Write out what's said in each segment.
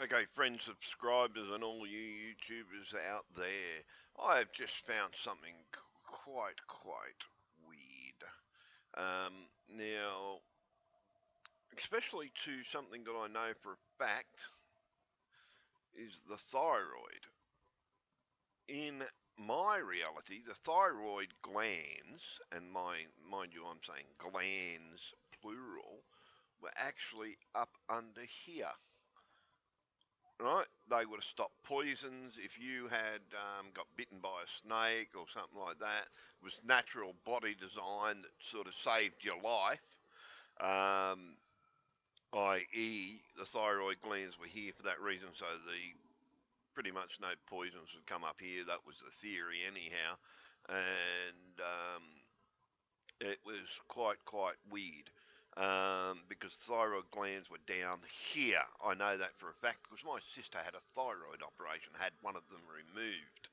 Okay, friends, subscribers, and all you YouTubers out there, I have just found something quite weird. Now, especially to something that I know for a fact is the thyroid. In my reality, the thyroid glands, and mind you, I'm saying glands plural, were actually up under here. Right? They would have stopped poisons if you had got bitten by a snake or something like that. It was natural body design that sort of saved your life, um, i.e., the thyroid glands were here for that reason, so the pretty much no poisons would come up here. That was the theory, anyhow, and it was quite weird. Because thyroid glands were down here. I know that for a fact because my sister had a thyroid operation, had one of them removed,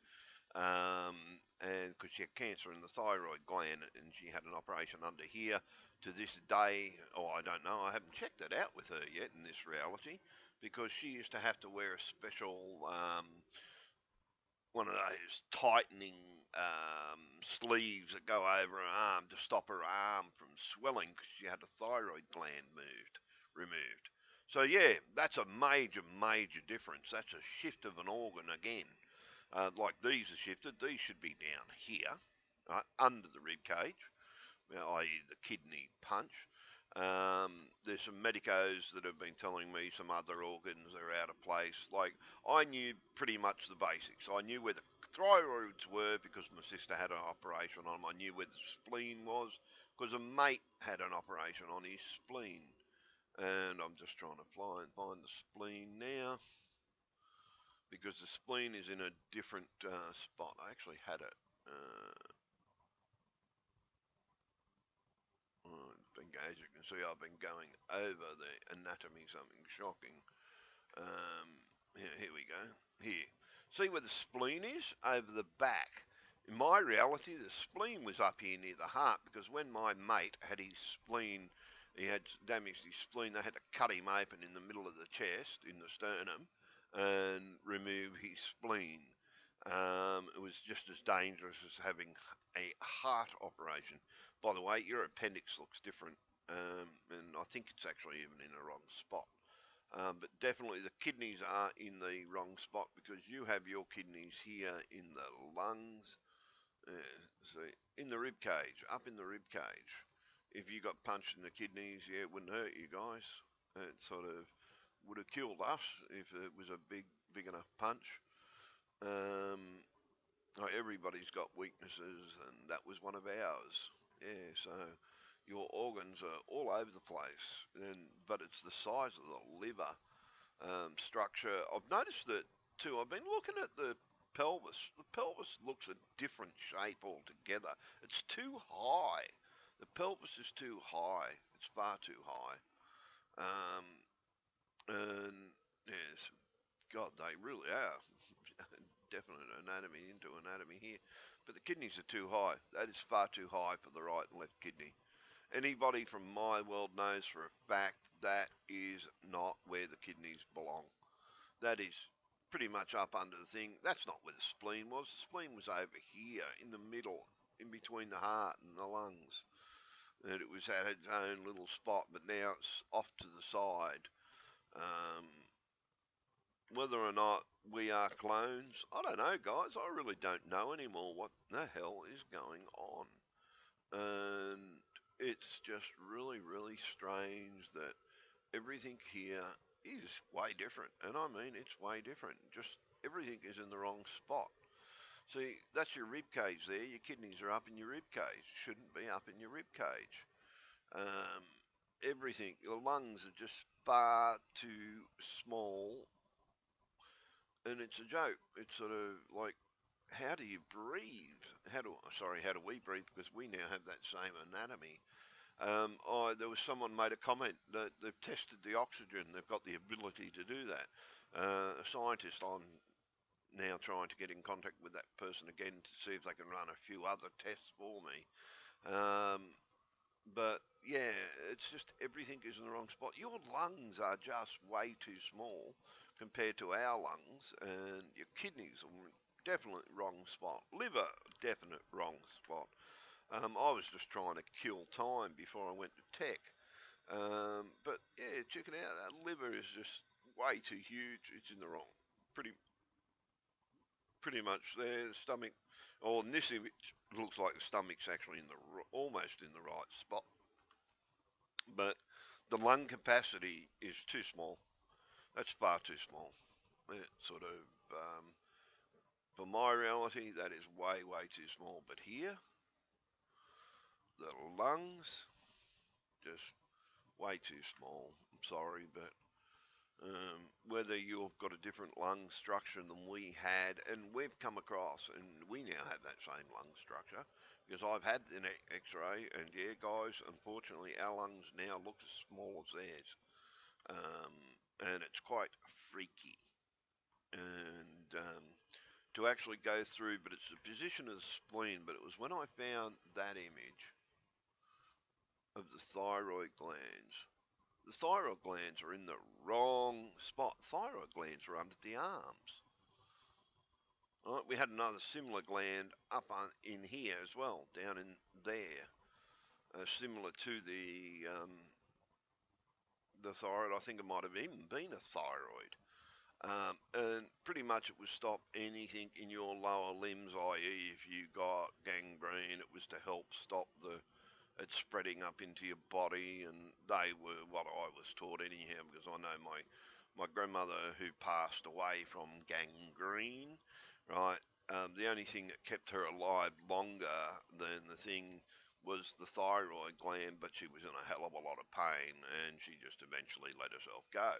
and because she had cancer in the thyroid gland, and she had an operation under here. To this day, I don't know, I haven't checked that out with her yet in this reality, because she used to have to wear a special one of those tightening sleeves that go over her arm to stop her arm from swelling because she had a thyroid gland removed. So yeah, that's a major difference. That's a shift of an organ again. Like these are shifted, these should be down here, right, under the rib cage, i.e. the kidney punch. There's some medicos that have been telling me some other organs are out of place. Like, I knew pretty much the basics. I knew where the thyroids were because my sister had an operation on them. I knew where the spleen was because a mate had an operation on his spleen. And I'm just trying to fly and find the spleen now because the spleen is in a different spot. I actually had it. As you can see, I've been going over the anatomy, something shocking. Here we go. Here. See where the spleen is? Over the back. In my reality, the spleen was up here near the heart because when my mate had his spleen, he had damaged his spleen, they had to cut him open in the middle of the chest, in the sternum, and remove his spleen. It was just as dangerous as having a heart operation. By the way, your appendix looks different, and I think it's actually even in the wrong spot. But definitely the kidneys are in the wrong spot because you have your kidneys here in the lungs. Uh, see, in the rib cage, up in the rib cage. If you got punched in the kidneys, yeah, it wouldn't hurt you guys. It sort of would have killed us if it was a big enough punch. Um, Everybody's got weaknesses, and that was one of ours. Yeah, so your organs are all over the place, but it's the size of the liver structure. I've noticed that too. I've been looking at the pelvis. The pelvis looks a different shape altogether. It's too high. The pelvis is too high. It's far too high. Um, and yes, God, they really are. Definite anatomy into anatomy here. But the kidneys are too high. That is far too high for the right and left kidney. Anybody from my world knows for a fact that is not where the kidneys belong. That is pretty much up under the thing. That's not where the spleen was. The spleen was over here in the middle, in between the heart and the lungs. And it was at its own little spot, but now it's off to the side. Um, Whether or not we are clones, I don't know, guys. I really don't know anymore what the hell is going on. And it's just really strange that everything here is way different. And I mean, it's way different. Just everything is in the wrong spot. See, that's your rib cage there. Your kidneys are up in your rib cage. Shouldn't be up in your rib cage. Um, Everything, your lungs are just far too small, and it's a joke. It's sort of like, how do you breathe? How do we breathe? Because we now have that same anatomy. There was someone made a comment that they've tested the oxygen. They've got the ability to do that. A scientist, I'm now trying to get in contact with that person again to see if they can run a few other tests for me. Um, but yeah, it's just everything is in the wrong spot. Your lungs are just way too small compared to our lungs, and your kidneys are definitely wrong spot. Liver, definite wrong spot. I was just trying to kill time before I went to tech. But yeah, check it out. That liver is just way too huge. It's in the wrong, pretty pretty much there. The stomach, or this image looks like the stomach's actually in the almost in the right spot, but the lung capacity is too small. That's far too small. It sort of, for my reality, that is way too small. But here, the lungs, just way too small. I'm sorry, but whether you've got a different lung structure than we had, and we've come across, and we now have that same lung structure, because I've had an X-ray, and yeah, guys, unfortunately, our lungs now look as small as theirs, um, and it's quite freaky. And to actually go through, but it's the position of the spleen. But it was when I found that image of the thyroid glands. The thyroid glands are in the wrong spot. Thyroid glands are under the arms. Right, we had another similar gland up on, in here as well, down in there, similar to the thyroid. I think it might have even been a thyroid. And pretty much it would stop anything in your lower limbs, i.e., if you got gangrene, it was to help stop it spreading up into your body, and they were what I was taught anyhow, because I know my grandmother who passed away from gangrene, right? The only thing that kept her alive longer than the thing was the thyroid gland, but she was in a hell of a lot of pain, and she just eventually let herself go.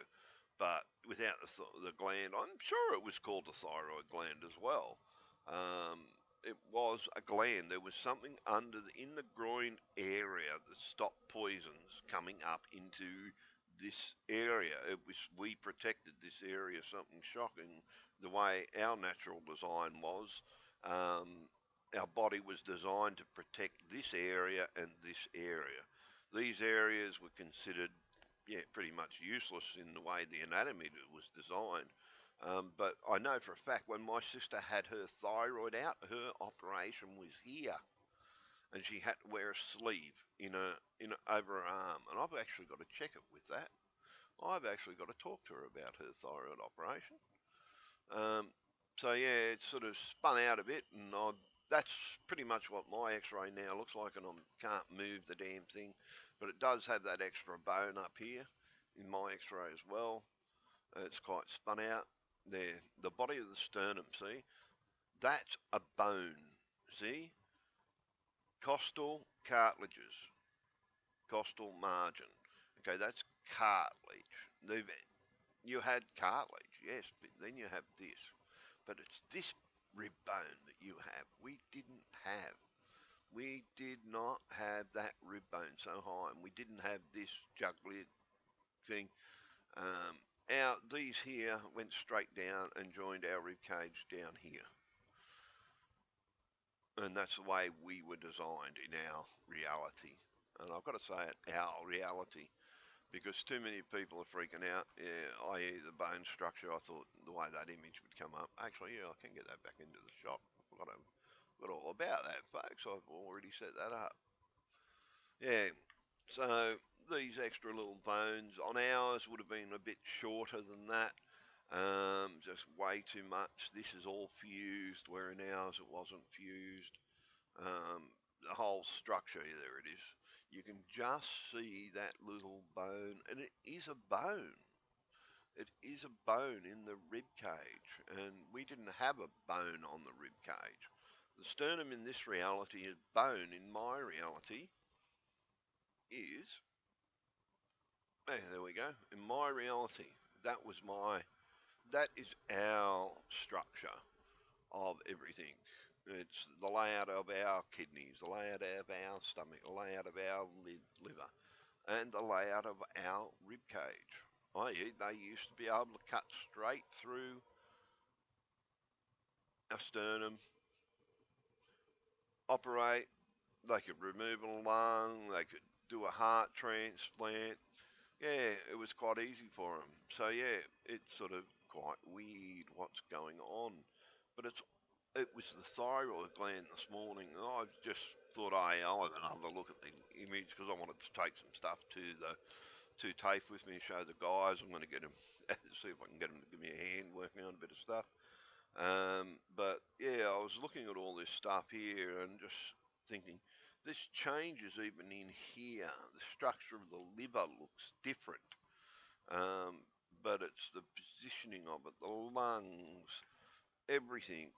But without the gland, I'm sure it was called the thyroid gland as well. Um, it was a gland. There was something in the groin area that stopped poisons coming up into this area. We protected this area. Something shocking. The way our natural design was, our body was designed to protect this area and this area. These areas were considered, yeah, pretty much useless in the way the anatomy was designed. But I know for a fact when my sister had her thyroid out, her operation was here, and she had to wear a sleeve over her arm. And I've actually got to check it with that. I've actually got to talk to her about her thyroid operation. Um, so yeah, it's sort of spun out a bit, and that's pretty much what my X-ray now looks like, and I can't move the damn thing, but it does have that extra bone up here in my X-ray as well. It's quite spun out there. The body of the sternum, see, that's a bone. See, costal cartilages, costal margin. Okay, that's cartilage. You had cartilage, yes, but then you have this. But it's this rib bone that you have. We didn't have. We did not have that rib bone so high, and we didn't have this jugular thing. These here went straight down and joined our rib cage down here, and that's the way we were designed in our reality. And I've got to say it, our reality, because too many people are freaking out. Yeah, i.e. the bone structure. I thought the way that image would come up. Actually, yeah, I can get that back into the shot. I forgot all about that, folks. I've already set that up. Yeah. So these extra little bones on ours would have been a bit shorter than that. Just way too much. This is all fused, where in ours it wasn't fused. The whole structure, there it is. You can just see that little bone, and it is a bone. It is a bone in the rib cage, and we didn't have a bone on the rib cage. The sternum in this reality is bone. In my reality is, there we go. In my reality, that is our structure of everything. It's the layout of our kidneys, the layout of our stomach, the layout of our liver, and the layout of our rib cage. I.e., they used to be able to cut straight through our sternum, operate. They could remove a lung. They could do a heart transplant. Yeah, it was quite easy for him. So yeah, it's sort of quite weird what's going on. But it was the thyroid gland this morning. I just thought, hey, I'll have another look at the image because I wanted to take some stuff to TAFE with me and show the guys. I'm going to get him, see if I can get him to give me a hand working on a bit of stuff. But yeah, I was looking at all this stuff here and just thinking, this changes even in here. The structure of the liver looks different, um, but it's the positioning of it, the lungs, everything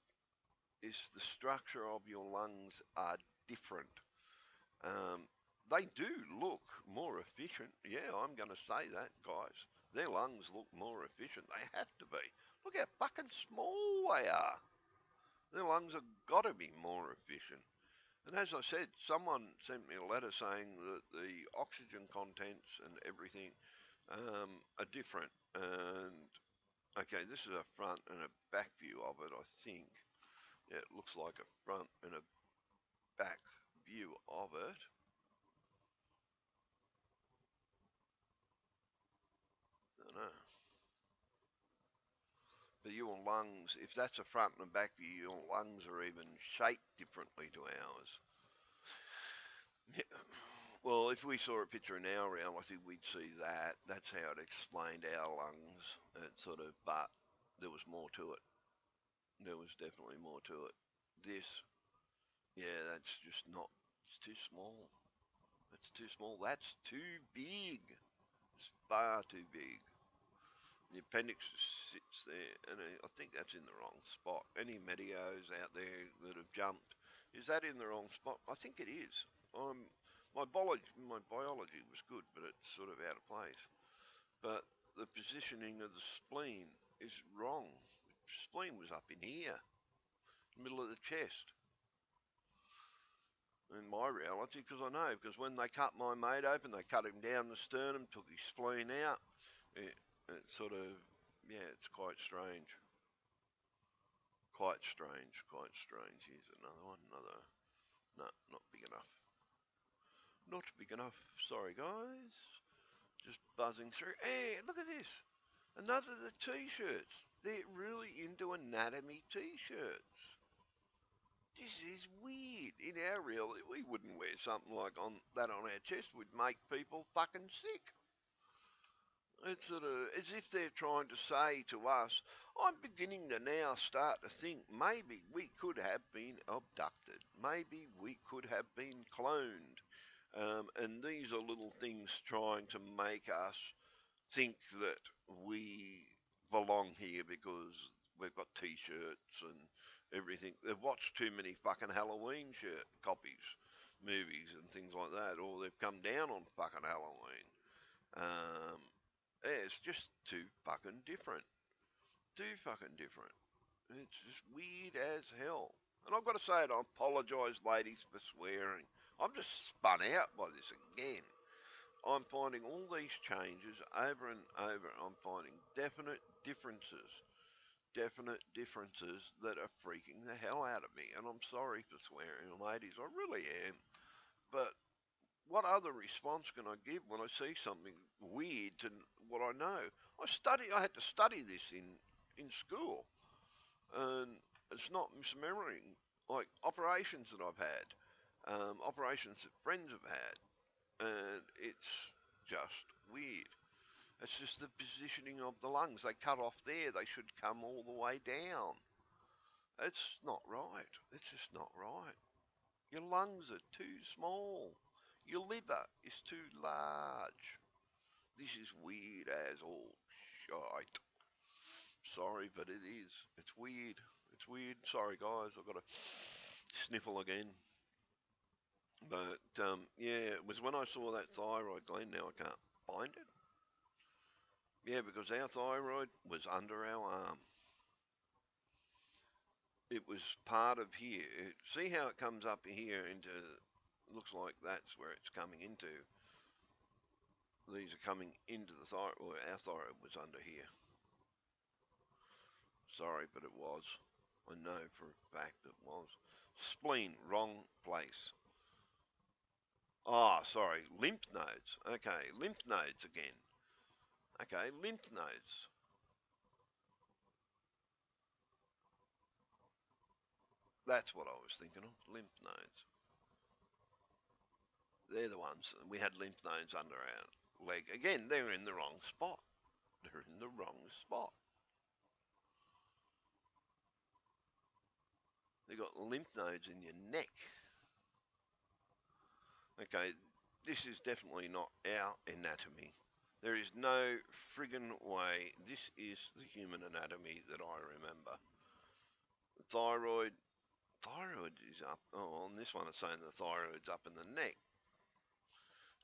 is the structure of your lungs are different. Um, they do look more efficient. Yeah, I'm going to say that, guys. Their lungs look more efficient. They have to be. Look how fucking small they are. Their lungs have got to be more efficient. And as I said, someone sent me a letter saying that the oxygen contents and everything are different. And okay, this is a front and a back view of it, I think. Yeah, it looks like a front and a back view of it. I don't know. But your lungs, if that's a front and a back view, your lungs are even shaped differently to ours. Yeah. Well, if we saw a picture in our reality, we'd see that. That's how it explained our lungs. It sort of, but there was more to it. There was definitely more to it. This, yeah, that's just not. It's too small. It's too small. That's too big. It's far too big. The appendix just sits there, and I think that's in the wrong spot. Any medios out there that have jumped, is that in the wrong spot? I think it is. My biology was good, but it's sort of out of place. But the positioning of the spleen is wrong. The spleen was up in here, middle of the chest. In my reality, because I know, because when they cut my mate open, they cut him down the sternum, took his spleen out. It sort of, yeah, it's quite strange. Quite strange, quite strange. Here's another one, another, no, not big enough. Not big enough, sorry guys. Just buzzing through. Hey, look at this. Another of the t-shirts. They're really into anatomy t-shirts. This is weird. In our reality, we wouldn't wear something like on that on our chest. Would make people fucking sick. It's sort of as if they're trying to say to us, I'm beginning to now start to think maybe we could have been abducted. Maybe we could have been cloned. And these are little things trying to make us think that we belong here because we've got t-shirts and everything. They've watched too many fucking Halloween shirt copies, movies and things like that, or they've come down on fucking Halloween. Um, yeah, it's just too fucking different. Too fucking different. It's just weird as hell. And I've got to say it, I apologise, ladies, for swearing. I'm just spun out by this again. I'm finding all these changes over and over. I'm finding definite differences that are freaking the hell out of me. And I'm sorry for swearing, ladies, I really am. But what other response can I give when I see something weird to what I know? I had to study this in school, and it's not misremembering. Like operations that I've had, operations that friends have had, and it's just weird. It's just the positioning of the lungs. They cut off there. They should come all the way down. It's not right. It's just not right. Your lungs are too small. Your liver is too large. This is weird as all shite. Sorry, but it is. It's weird. It's weird. Sorry, guys. I've got to sniffle again. But yeah, it was when I saw that thyroid gland. Now I can't find it. Yeah, because our thyroid was under our arm. It was part of here. See how it comes up here into, looks like that's where it's coming into. These are coming into the thyroid. Well, our thyroid was under here. Sorry, but it was. I know for a fact it was. Spleen, wrong place. Oh, sorry, lymph nodes. Okay, lymph nodes again. Okay, lymph nodes. That's what I was thinking of. Lymph nodes. They're the ones. We had lymph nodes under our leg. Again, they're in the wrong spot. They're in the wrong spot. They've got lymph nodes in your neck. Okay, this is definitely not our anatomy. There is no friggin' way this is the human anatomy that I remember. Thyroid, thyroid is up. Oh, on this one it's saying the thyroid's up in the neck.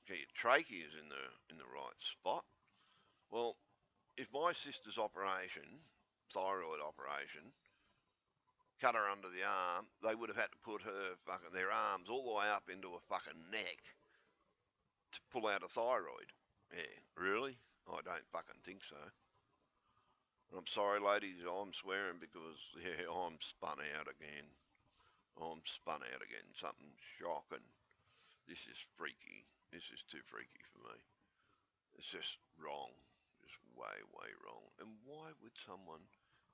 Okay, your trachea is in the right spot. Well, if my sister's operation, thyroid operation, cut her under the arm, they would have had to put her fucking their arms all the way up into a fucking neck to pull out a thyroid. Yeah, really? I don't fucking think so. I'm sorry, ladies, I'm swearing because, yeah, I'm spun out again. I'm spun out again. Something shocking. This is freaky. This is too freaky for me. It's just wrong. Just way, way wrong. And why would someone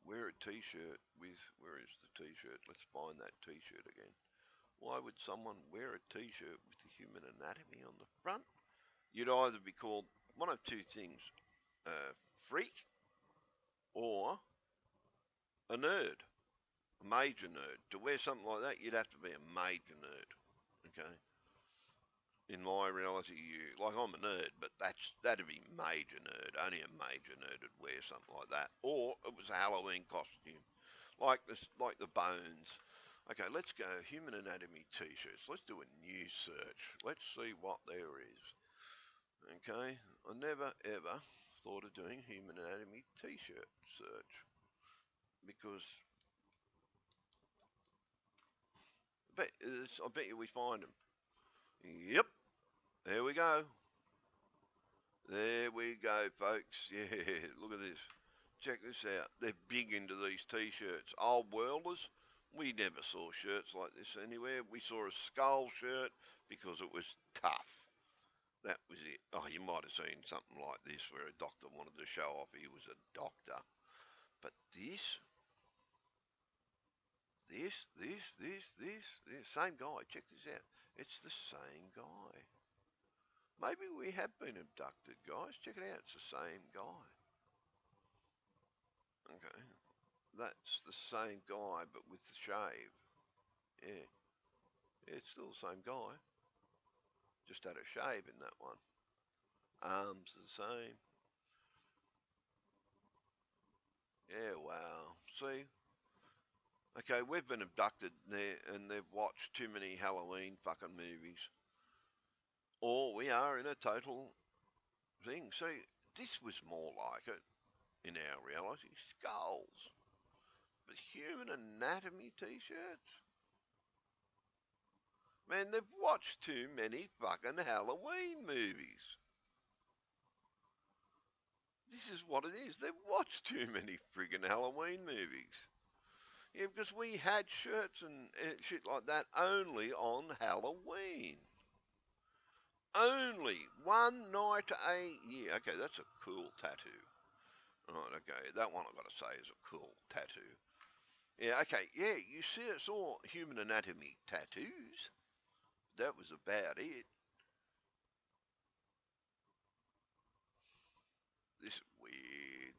wear a t-shirt with, where is the t-shirt? Let's find that t-shirt again. Why would someone wear a t-shirt with the human anatomy on the front? You'd either be called one of two things, a freak or a nerd, a major nerd. To wear something like that, you'd have to be a major nerd. Okay. In my reality, like I'm a nerd, but that'd be major nerd. Only a major nerd would wear something like that, or it was a Halloween costume, like this, like the Bones. Okay, let's go human anatomy t-shirts. Let's do a new search. Let's see what there is. Okay, I never ever thought of doing human anatomy t-shirt search because I bet you we find them. Yep, there we go. There we go, folks. Yeah, look at this. Check this out. They're big into these t-shirts. Old worlders, we never saw shirts like this anywhere. We saw a skull shirt because it was tough. That was it. Oh, you might have seen something like this where a doctor wanted to show off he was a doctor. But this, same guy. Check this out. It's the same guy. Maybe we have been abducted, guys. Check it out. It's the same guy. Okay. That's the same guy, but with the shave. Yeah. Yeah, it's still the same guy. Just had a shave in that one. Arms are the same. Yeah, wow. See? Okay, we've been abducted there and they've watched too many Halloween fucking movies. Or we are in a total thing. See, this was more like it in our reality. Skulls. But human anatomy t-shirts? Man, they've watched too many fucking Halloween movies. This is what it is. They've watched too many friggin' Halloween movies. Yeah, because we had shirts and shit like that only on Halloween. Only one night a year. Okay, that's a cool tattoo. Right, okay, that one I've got to say is a cool tattoo. Yeah, okay, yeah, you see, it's all human anatomy tattoos. That was about it. This is weird.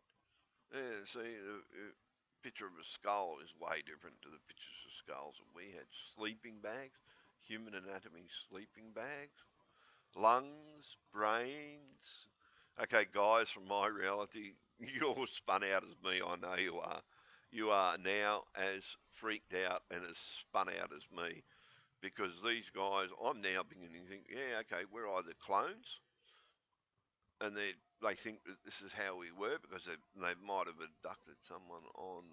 Yeah, see, the picture of a skull is way different to the pictures of skulls that we had. Sleeping bags, human anatomy sleeping bags, lungs, brains. Okay, guys, from my reality, you're spun out as me. I know you are. You are now as freaked out and as spun out as me because these guys, I'm now beginning to think, yeah, okay, we're either clones and they think that this is how we were because they might have abducted someone on.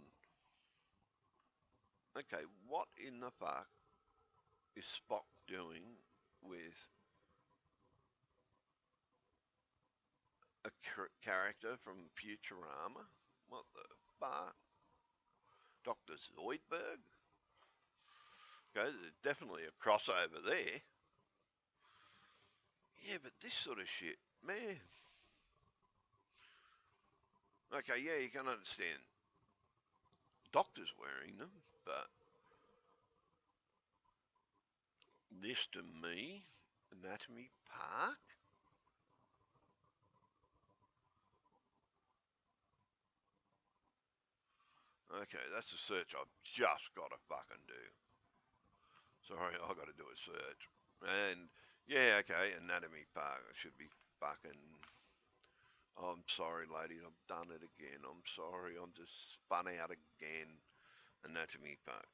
Okay, what in the fuck is Spock doing with a character from Futurama? What the fuck? Dr. Zoidberg? Okay, there's definitely a crossover there. Yeah, but this sort of shit, man. Okay, yeah, you can understand doctors wearing them, but this to me, Anatomy Park. Okay, that's a search I've just got to fucking do. Sorry, I got to do a search. And yeah, okay, Anatomy Park. I should be fucking. I'm sorry, ladies. I've done it again. I'm sorry. I'm just spun out again. Anatomy Park.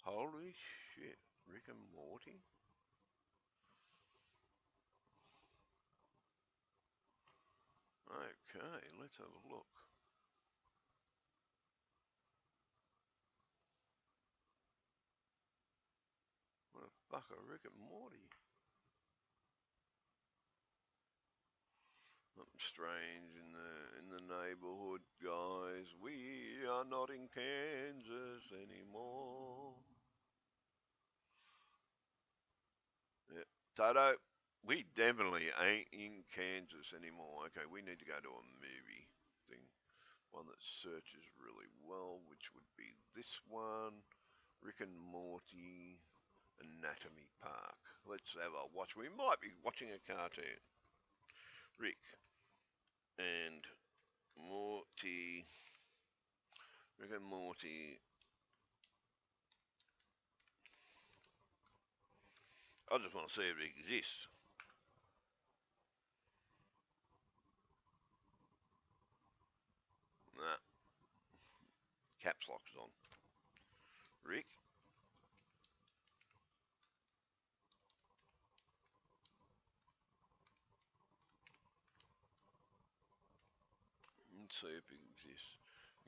Holy shit, Rick and Morty. Okay, let's have a look. What the fuck are Rick and Morty? Something strange in the neighborhood, guys. We are not in Kansas anymore. Yeah. Toto, we definitely ain't in Kansas anymore. Okay, we need to go to a movie thing. One that searches really well, which would be this one. Rick and Morty Anatomy Park. Let's have a watch. We might be watching a cartoon. Rick and Morty. Rick and Morty. I just want to see if it exists. Nah, caps lock's on. Rick. Let's see if it exists.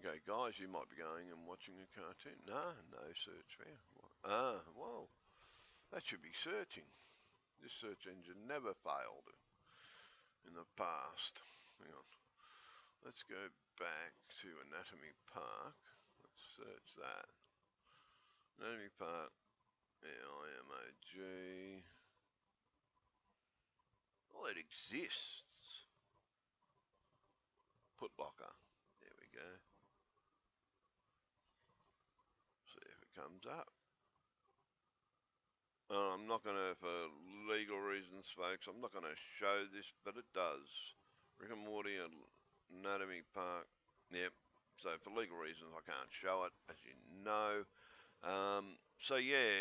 Okay, guys, you might be going and watching a cartoon. No, no search found. Ah, well, that should be searching. This search engine never failed in the past. Hang on. Let's go back to Anatomy Park. Let's search that. Anatomy Park. AIMOG. Oh, it exists. Put locker. There we go. See if it comes up. I'm not going to, for legal reasons, folks, I'm not going to show this, but it does. Rick and Morty and Anatomy Park. Yep. So for legal reasons, I can't show it, as you know. So yeah,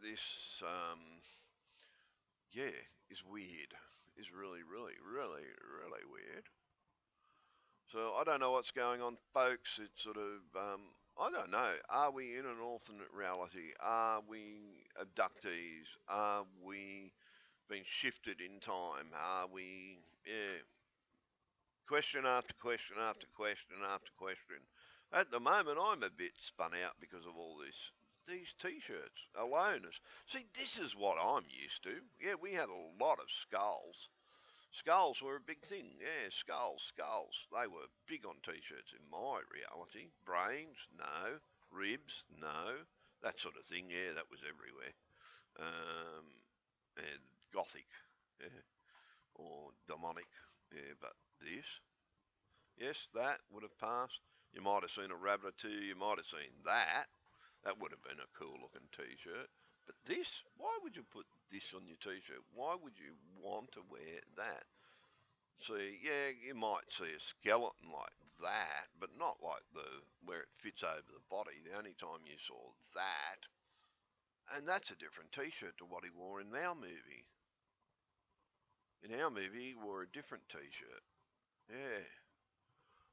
this yeah is weird. Is really, really, really, really weird. So I don't know what's going on, folks. It's sort of I don't know. Are we in an alternate reality? Are we abductees? Are we being shifted in time? Are we, yeah, question after question after question after question. At the moment, I'm a bit spun out because of all this. These T-shirts alone. See, this is what I'm used to. Yeah, we had a lot of skulls. Skulls were a big thing. Yeah, skulls, skulls. They were big on T-shirts in my reality. Brains, no. Ribs, no. That sort of thing. Yeah, that was everywhere. Um, and gothic. Yeah, or demonic. Yeah, but this, yes, that would have passed. You might have seen a rabbit or two. You might have seen that. That would have been a cool looking T-shirt. But this, why would you put this on your T-shirt? Why would you want to wear that? See, yeah, you might see a skeleton like that, but not like the where it fits over the body. The only time you saw that, and that's a different T-shirt to what he wore in our movie. In our movie, he wore a different T-shirt. Yeah.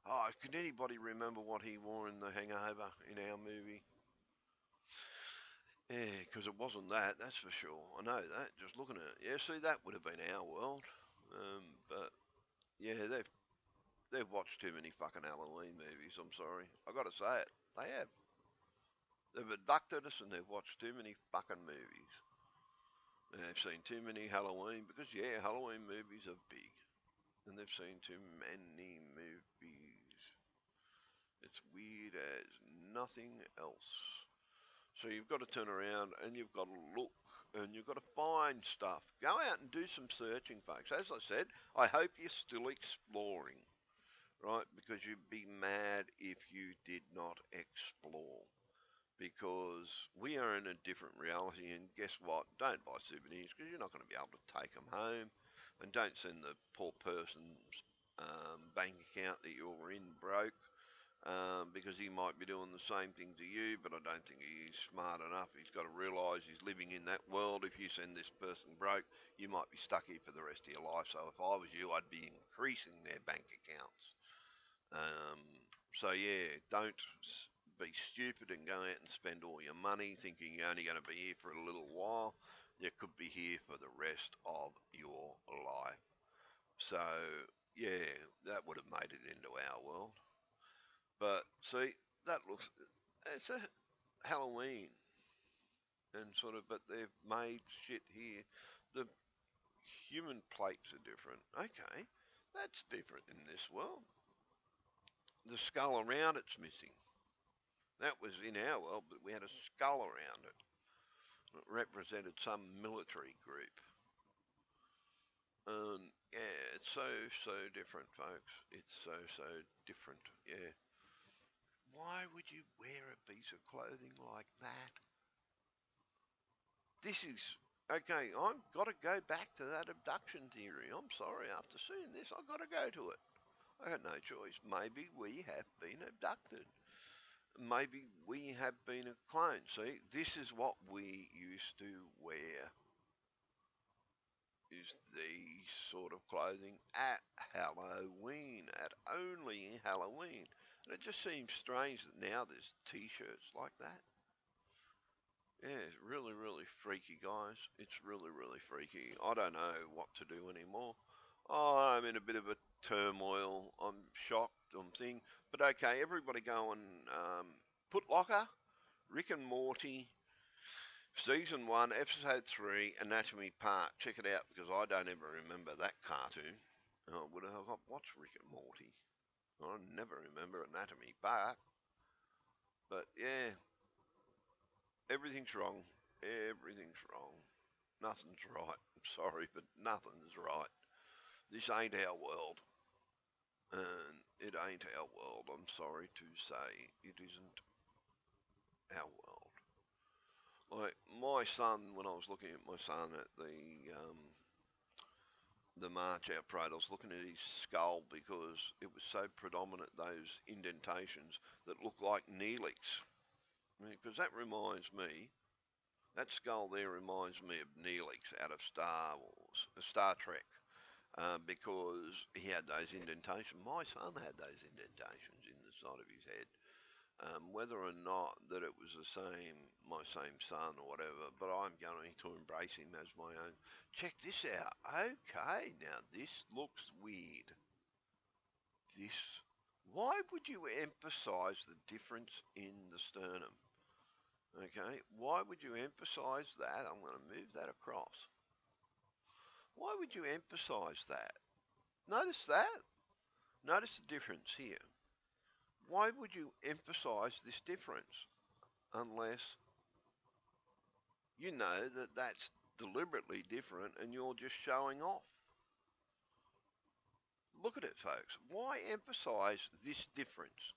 Oh, can anybody remember what he wore in The Hangover in our movie? Yeah, because it wasn't that, that's for sure. I know that, just looking at it. Yeah, see, that would have been our world. But, yeah, they've watched too many fucking Halloween movies, I'm sorry. I gotta say it. They have. They've abducted us and they've watched too many fucking movies. And they've seen too many Halloween, because, yeah, Halloween movies are big. and they've seen too many movies. It's weird as nothing else. So you've got to turn around and you've got to look and you've got to find stuff. Go out and do some searching, folks. As I said, I hope you're still exploring, right? Because you'd be mad if you did not explore. Because we are in a different reality, and guess what? Don't buy souvenirs because you're not going to be able to take them home. And don't send the poor person's bank account that you're in broke because he might be doing the same thing to you, but I don't think he's smart enough. He's got to realise he's living in that world. If you send this person broke, you might be stuck here for the rest of your life. So if I was you, I'd be increasing their bank accounts. Um, so yeah, don't be stupid and go out and spend all your money thinking you're only going to be here for a little while. You could be here for the rest of your life. So yeah, that would have made it into our world. But see, that looks it's a Halloween and sort of, but they've made shit here. The human plates are different. Okay, that's different in this world. The skull around it's missing. That was in our world, but we had a skull around it. It represented some military group. Yeah, it's so different, folks. It's so different. Yeah. Why would you wear a piece of clothing like that? This is okay. I've got to go back to that abduction theory. I'm sorry. After seeing this, I've got to go to it. I had no choice. Maybe we have been abducted. Maybe we have been a clone. See, this is what we used to wear. Is these sort of clothing at Halloween, at only Halloween. And it just seems strange that now there's t-shirts like that. Yeah, it's really freaky, guys. It's really freaky. I don't know what to do anymore. Oh, I'm in a bit of a turmoil. I'm shocked. I'm thinking, but okay, everybody go on Put Locker, Rick and Morty, Season 1, Episode 3, Anatomy Part. Check it out because I don't ever remember that cartoon. I would have watched Rick and Morty. I never remember Anatomy Part. But yeah, everything's wrong. Everything's wrong. Nothing's right. I'm sorry, but nothing's right. This ain't our world. And it ain't our world. I'm sorry to say it isn't our world. Like my son, when I was looking at my son at the March out parade, I was looking at his skull because it was so predominant, those indentations that look like Neelix. Because that reminds me, that skull there reminds me of Neelix out of Star Wars, Star Trek. Because he had those indentations. My son had those indentations in the side of his head. Whether or not that it was the same, my same son or whatever, but I'm going to embrace him as my own. Check this out. Okay, now this looks weird. This, why would you emphasize the difference in the sternum? Okay, why would you emphasize that? I'm going to move that across. Why would you emphasize that? Notice that. Notice the difference here. Why would you emphasize this difference unless you know that that's deliberately different and you're just showing off? Look at it, folks. Why emphasize this difference?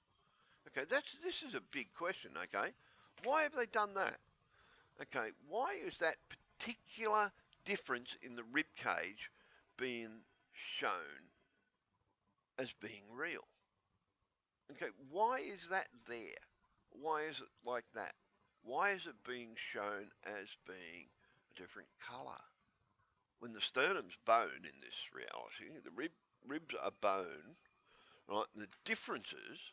Okay, this is a big question, okay? Why have they done that? Okay, why is that particular difference in the rib cage being shown as being real? Okay, why is that there? Why is it like that? Why is it being shown as being a different colour? When the sternum's bone in this reality, the ribs are bone, right? The differences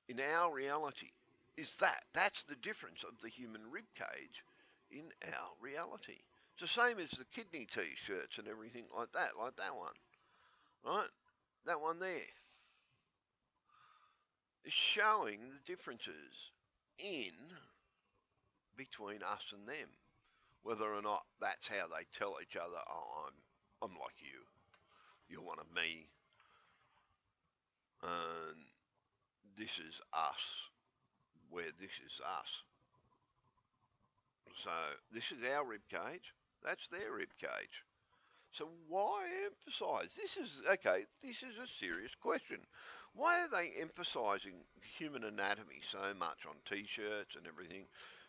in our reality is that. That's the difference of the human rib cage in our reality. It's the same as the kidney t-shirts and everything like that one, right? That one there is showing the differences in between us and them. Whether or not that's how they tell each other, oh, I'm like you. You're one of me, and this is us, where this is us. So this is our rib cage. That's their rib cage. So why emphasise? This is okay. This is a serious question. Why are they emphasising human anatomy so much on T-shirts and everything?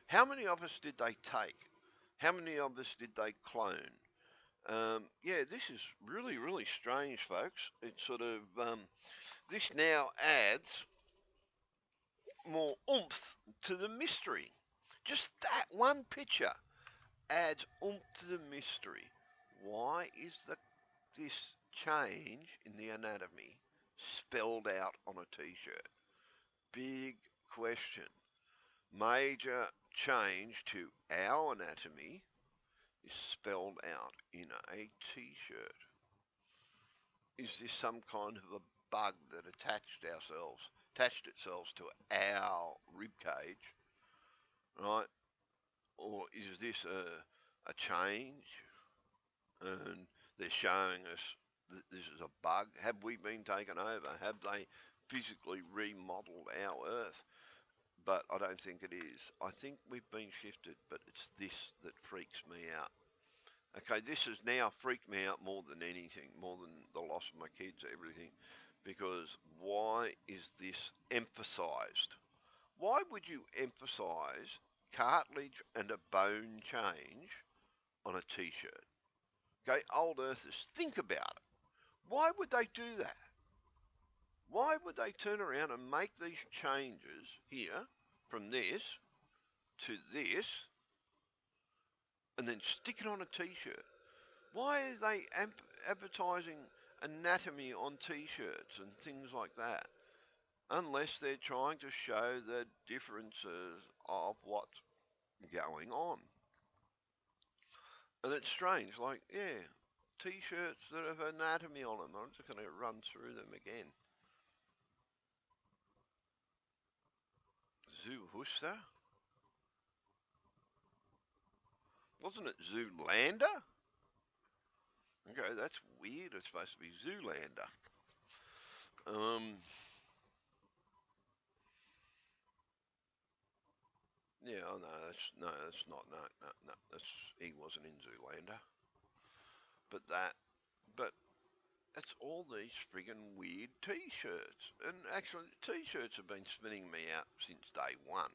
How many of us did they take? How many of us did they clone? Yeah, this is really, really strange, folks. It's sort of this now adds more oomph to the mystery. Just that one picture adds oomph to the mystery. Why is this change in the anatomy spelled out on a t-shirt? Big question. Major change to our anatomy is spelled out in a t-shirt. Is this some kind of a bug that attached itself to our rib cage, right? Or is this a change and they're showing us that this is a bug? Have we been taken over? Have they physically remodeled our Earth? But I don't think it is. I think we've been shifted, but it's this that freaks me out. Okay, this has now freaked me out more than anything, more than the loss of my kids, everything. Because why is this emphasised? Why would you emphasise cartilage and a bone change on a t-shirt? Okay, old earthers, think about it. Why would they do that? Why would they turn around and make these changes here from this to this and then stick it on a t-shirt? Why are they advertising anatomy on t-shirts and things like that? Unless they're trying to show the differences of what's going on. And it's strange, like, yeah, t-shirts that have anatomy on them. I'm just going to run through them again. Zoohuster? Wasn't it Zoolander? Okay, that's weird. It's supposed to be Zoolander. Yeah, oh no, that's not, no, he wasn't in Zoolander. But but it's all these friggin' weird t-shirts. And actually, t-shirts have been spinning me out since day one.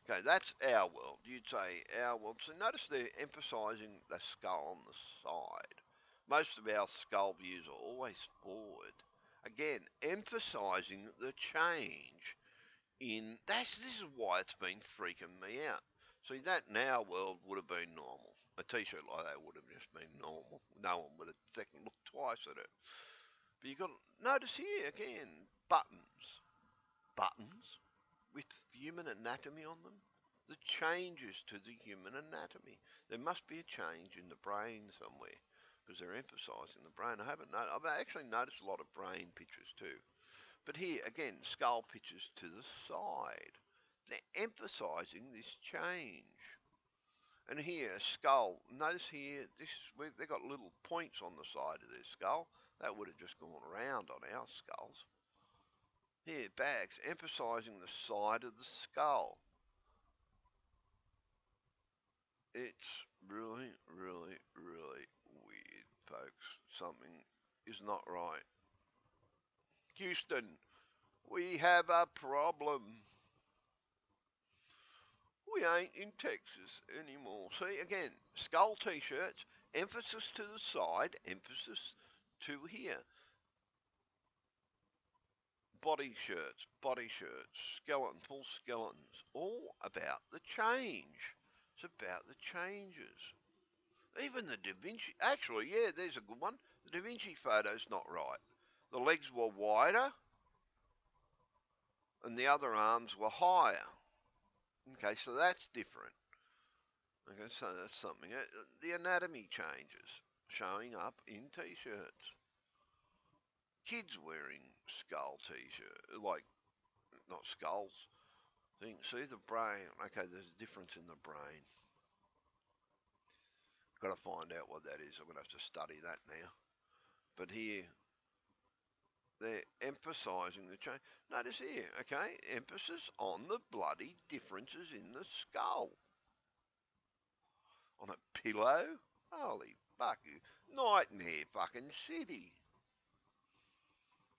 Okay, that's our world. You'd say our world. So notice they're emphasising the skull on the side. Most of our skull views are always forward. Again, emphasising the change in. This is why it's been freaking me out. See, that in our world would have been normal. A t-shirt like that would have just been normal. No one would have second looked twice at it. But you've got to notice here again, buttons. Buttons with human anatomy on them. The changes to the human anatomy. There must be a change in the brain somewhere because they're emphasising the brain. I've actually noticed a lot of brain pictures too. But here again, skull pictures to the side. They're emphasising this change. And here, skull. Notice here, they've got little points on the side of their skull. That would have just gone around on our skulls. Here, bags, emphasising the side of the skull. It's really, really, really weird, folks. Something is not right. Houston, we have a problem. We ain't in Texas anymore. See, again, skull t-shirts, emphasis to the side, emphasis to here. Body shirts, full skeletons, all about the change. It's about the changes. Even the Da Vinci, actually, yeah, there's a good one. The Da Vinci photo's not right. The legs were wider and the other arms were higher. Okay, so that's different. Okay, so that's something. The anatomy changes showing up in t-shirts. Kids wearing skull t-shirt, like not skulls. See the brain. Okay, there's a difference in the brain. Got to find out what that is. I'm gonna have to study that now. But here, they're emphasising the change. Notice here, okay, emphasis on the bloody differences in the skull. On a pillow? Holy fuck, nightmare fucking city.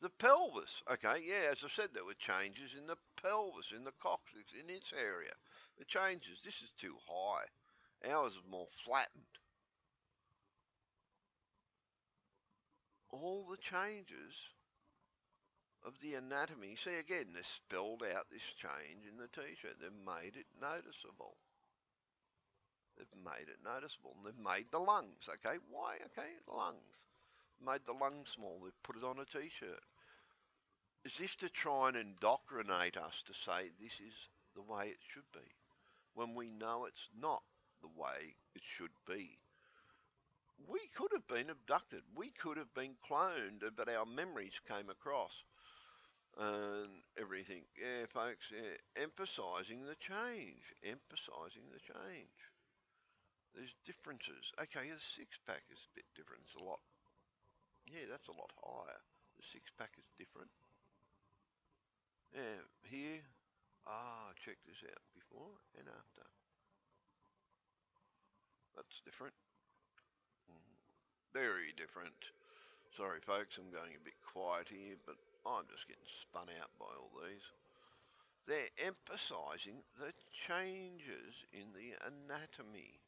The pelvis, okay, yeah, as I said, there were changes in the pelvis, in the coccyx, in its area. The changes, this is too high. Ours is more flattened. All the changes of the anatomy. See, again, they spelled out this change in the t-shirt. They've made it noticeable. They've made it noticeable. And they've made the lungs, okay? Why? Okay, the lungs. Made the lungs small. They've put it on a t-shirt. As if to try and indoctrinate us to say this is the way it should be, when we know it's not the way it should be. We could have been abducted. We could have been cloned, but our memories came across and everything. Yeah, folks, yeah, emphasising the change. Emphasising the change. There's differences. Okay, the six-pack is a bit different. It's a lot. Yeah, that's a lot higher. The six-pack is different. Yeah, here. Check this out. Before and after. That's different. Very different. Sorry, folks, I'm going a bit quiet here, but I'm just getting spun out by all these. They're emphasising the changes in the anatomy.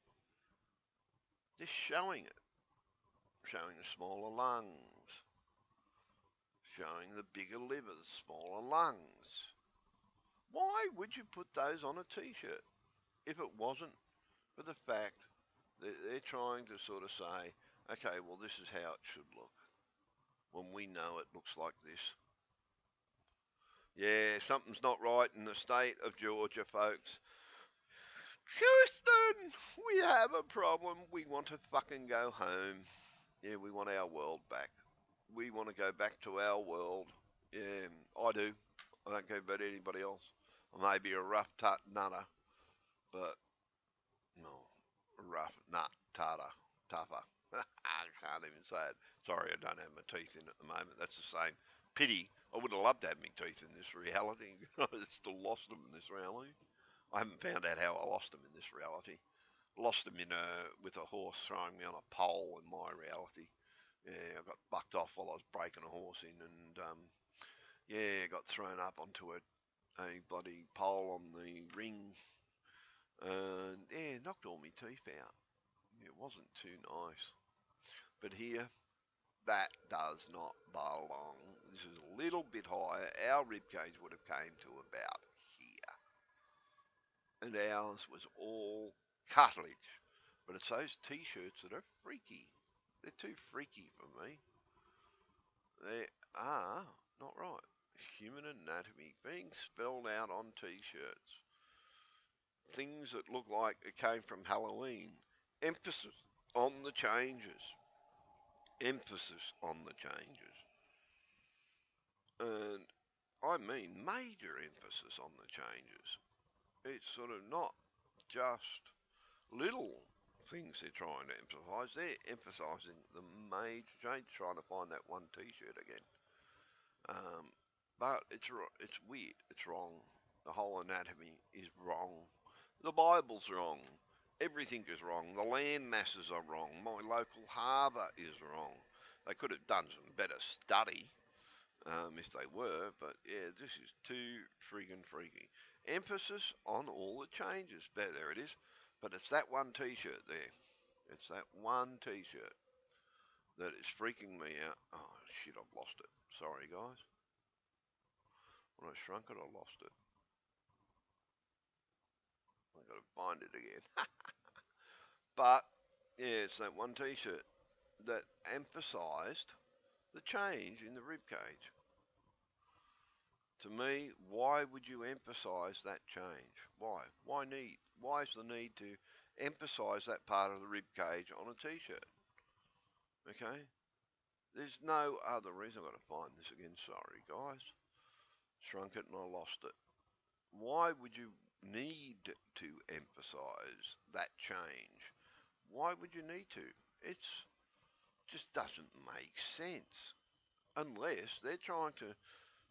They're showing it. Showing the smaller lungs. Showing the bigger liver, the smaller lungs. Why would you put those on a t-shirt if it wasn't for the fact that they're trying to sort of say, okay, well, this is how it should look when we know it looks like this. Yeah, something's not right in the state of Georgia, folks. Houston, we have a problem. We want to fucking go home. Yeah, we want our world back. We want to go back to our world. Yeah, I do. I don't care about anybody else. I may be a rough tut nutter, but no, rough nut tutter, tougher. I can't even say it. Sorry, I don't have my teeth in at the moment. That's the same. Pity. I would have loved to have my teeth in this reality. I still lost them in this reality. I haven't found out how I lost them in this reality. Lost them with a horse throwing me on a pole in my reality. Yeah, I got bucked off while I was breaking a horse in, and yeah, got thrown up onto a bloody pole on the ring, and yeah, knocked all my teeth out. It wasn't too nice. But here, that does not belong. This is a little bit higher. Our rib cage would have came to about here, and ours was all cartilage. But it's those t-shirts that are freaky. They're too freaky for me. They are not right. Human anatomy being spelled out on t-shirts. Things that look like it came from Halloween. Emphasis on the changes. Emphasis on the changes. And I mean major emphasis on the changes. It's sort of not just little things they're trying to emphasise. They're emphasising the major change, trying to find that one t-shirt again. But it's weird. It's wrong. The whole anatomy is wrong. The Bible's wrong. Everything is wrong. The land masses are wrong. My local harbour is wrong. They could have done some better study if they were, but yeah, this is too friggin' freaky. Emphasis on all the changes. There it is. But it's that one t-shirt there. It's that one t-shirt that is freaking me out. Oh shit, I've lost it. Sorry guys. When I shrunk it, I lost it. I've got to find it again. But yeah, it's that one t-shirt that emphasised the change in the rib cage. To me, why would you emphasise that change? Why? Why is the need to emphasise that part of the rib cage on a t-shirt? Okay? There's no other reason. I've got to find this again. Sorry, guys. Shrunk it and I lost it. Why would you need to emphasise that change? Why would you need to? It's Just doesn't make sense unless they're trying to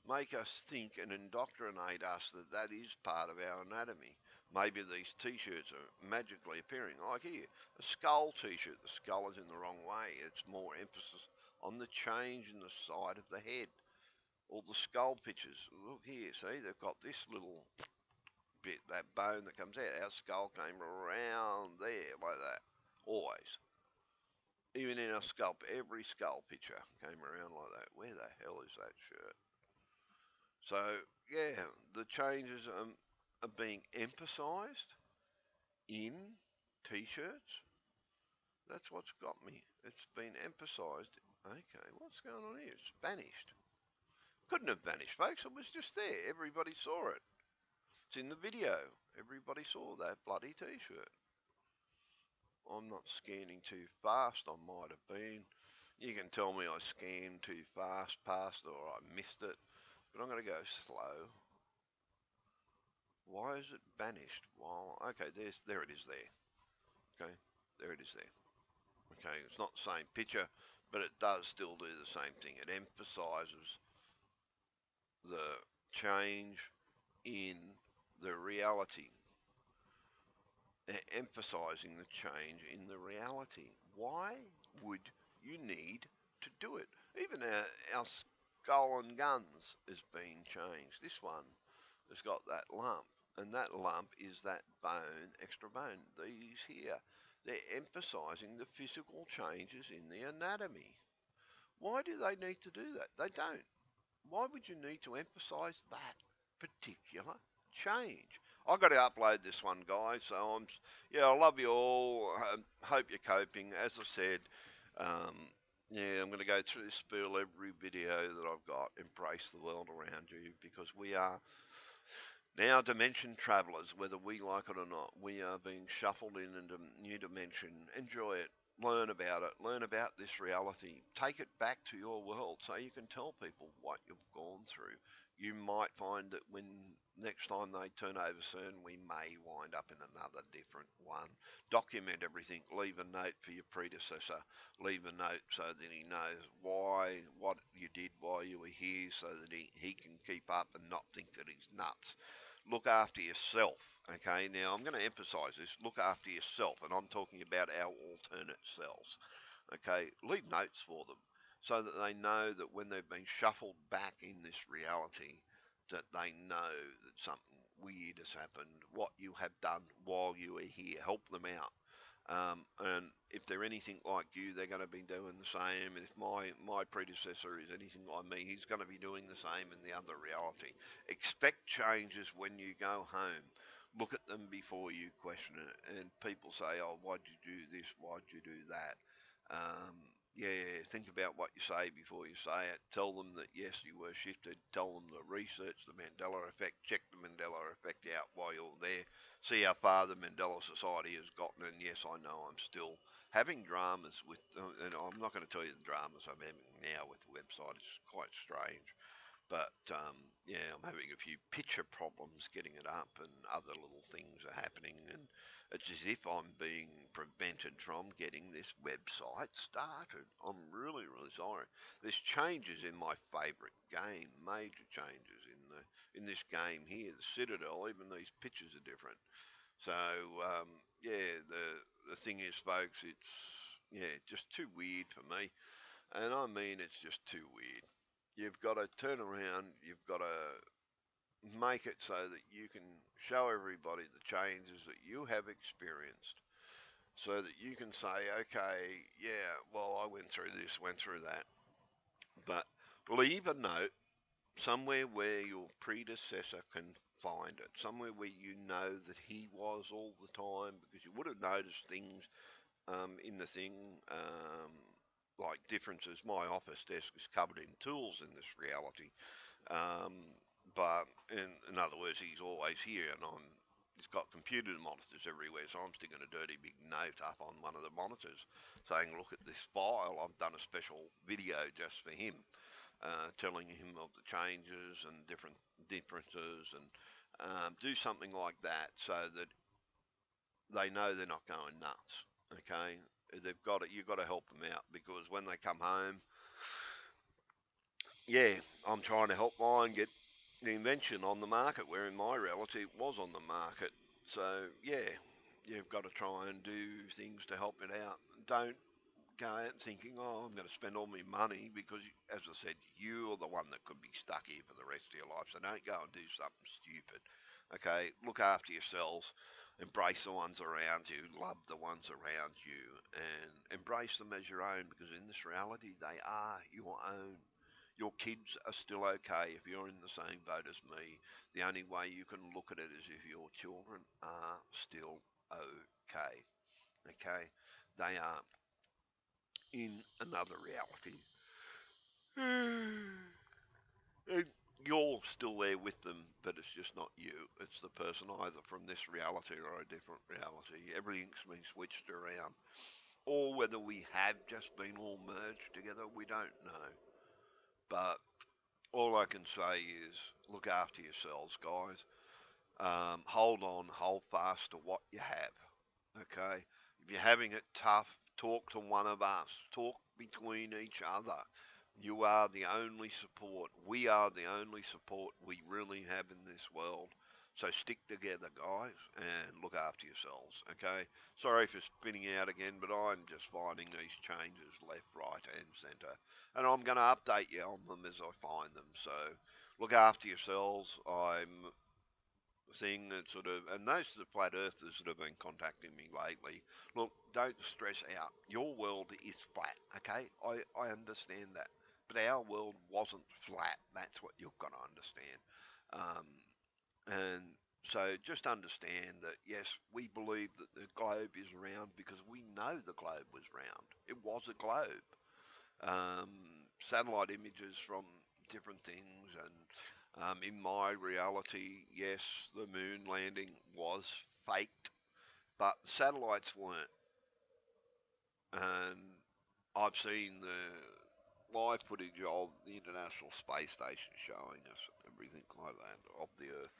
make us think and indoctrinate us that that is part of our anatomy. Maybe these t-shirts are magically appearing. Like here, a skull t-shirt. The skull is in the wrong way. It's more emphasis on the change in the side of the head. All the skull pictures. Look here, see, they've got this little bit, that bone that comes out. Our skull came around there like that. Always. Even in our skull, every skull picture came around like that. Where the hell is that shirt? So, yeah, the changes are being emphasised in t-shirts. That's what's got me. It's been emphasised. Okay, what's going on here? It's vanished. Couldn't have vanished, folks. It was just there. Everybody saw it. It's in the video. Everybody saw that bloody t-shirt. I'm not scanning too fast. I might have been. You can tell me I scanned too fast past or I missed it. But I'm going to go slow. Why is it vanished? Well, okay, there it is there. Okay, there it is there. Okay, it's not the same picture, but it does still do the same thing. It emphasizes the change in the reality, emphasizing the change in the reality. Why would you need to do it? Even our skull and guns is being changed. This one has got that lump, and that lump is that bone, extra bone. These here, they're emphasizing the physical changes in the anatomy. Why do they need to do that? They don't. Why would you need to emphasize that particular change? I've got to upload this one, guys. So yeah, I love you all. Hope you're coping. As I said, um, yeah, I'm going to go through this spiel every video that I've got. Embrace the world around you because we are now, dimension travellers, whether we like it or not, we are being shuffled in into a new dimension. Enjoy it. Learn about it. Learn about this reality. Take it back to your world so you can tell people what you've gone through. You might find that when next time they turn over soon, we may wind up in another different one. Document everything. Leave a note for your predecessor. Leave a note so that he knows why, what you did while you were here, so that he can keep up and not think that he's nuts. Look after yourself. Okay, now I'm going to emphasize this, look after yourself, and I'm talking about our alternate selves. Okay, leave notes for them so that they know that when they've been shuffled back in this reality, that they know that something weird has happened, what you have done while you were here. Help them out. And if they're anything like you, they're going to be doing the same. And if my predecessor is anything like me, he's going to be doing the same in the other reality. Expect changes when you go home. Look at them before you question it. And people say, "Oh, why'd you do this? Why'd you do that?" Yeah, think about what you say before you say it. Tell them that yes, you were shifted. Tell them to research the Mandela effect. Check the Mandela effect out while you're there. See how far the Mandela Society has gotten. And yes, I know I'm still having dramas with, and I'm not going to tell you the dramas I'm having now with the website. It's quite strange. But yeah, I'm having a few picture problems getting it up, and other little things are happening, and it's as if I'm being prevented from getting this website started. I'm really, really sorry. There's changes in my favourite game, major changes in this game here, the Citadel. Even these pictures are different. So yeah, the thing is, folks, it's yeah, just too weird for me. And I mean, it's just too weird. You've got to turn around, you've got to make it so that you can show everybody the changes that you have experienced so that you can say, okay, yeah, well, I went through this, went through that. But leave a note somewhere where your predecessor can find it, somewhere where you know that he was all the time, because you would have noticed things in the thing, like differences. My office desk is covered in tools in this reality, but in other words, he's always here, and he's got computer monitors everywhere, so I'm sticking a dirty big note up on one of the monitors saying, look at this file, I've done a special video just for him, telling him of the changes and different differences, and do something like that so that they know they're not going nuts. Okay, They've got it. You've got to help them out because when they come home, yeah, I'm trying to help mine get the invention on the market, where in my reality it was on the market. So yeah, you've got to try and do things to help it out. Don't go out thinking, oh, I'm going to spend all my money because, as I said, you're the one that could be stuck here for the rest of your life. So don't go and do something stupid. Okay, look after yourselves, embrace the ones around you, love the ones around you, and embrace them as your own because in this reality, they are your own. Your kids are still okay if you're in the same boat as me. The only way you can look at it is if your children are still okay. Okay? They are in another reality. And you're still there with them, but it's just not you. It's the person either from this reality or a different reality. Everything's been switched around. Or whether we have just been all merged together, we don't know. But all I can say is look after yourselves, guys. Hold on, hold fast to what you have. Okay? If you're having it tough, talk to one of us. Talk between each other. You are the only support. We are the only support we really have in this world. So stick together, guys, and look after yourselves, okay? Sorry for spinning out again, but I'm just finding these changes left, right, and centre. And I'm going to update you on them as I find them. So look after yourselves. I'm thing that sort of, and those are the flat earthers that have been contacting me lately. Look, don't stress out. Your world is flat, okay? I understand that. But our world wasn't flat. That's what you've got to understand. Um, and so just understand that, yes, we believe that the globe is round because we know the globe was round. It was a globe. Um, Satellite images from different things, and in my reality, yes, the moon landing was faked, but the satellites weren't. And I've seen the live footage of the International Space Station showing us everything like that of the Earth.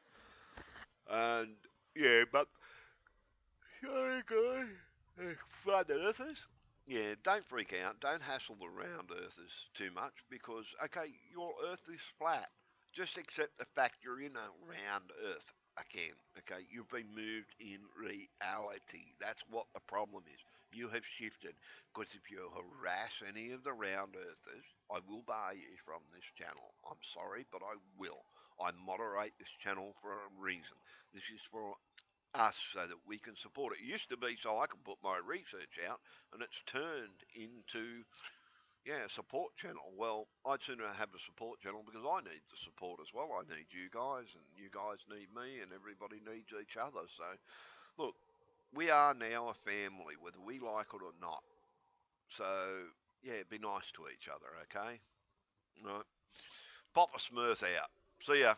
And yeah, but sorry guys, flat earthers. Yeah, don't freak out. Don't hassle the round earthers too much because, okay, your earth is flat. Just accept the fact you're in a round earth again. Okay, you've been moved in reality. That's what the problem is. You have shifted. Because if you harass any of the round earthers, I will bar you from this channel. I'm sorry, but I will. I moderate this channel for a reason. This is for us so that we can support it. It used to be so I could put my research out, and it's turned into a support channel. Well, I'd sooner have a support channel because I need the support as well. I need you guys, and you guys need me, and everybody needs each other. So look, we are now a family, whether we like it or not. So yeah, be nice to each other, okay? All right. Pop a Smurf out. See ya.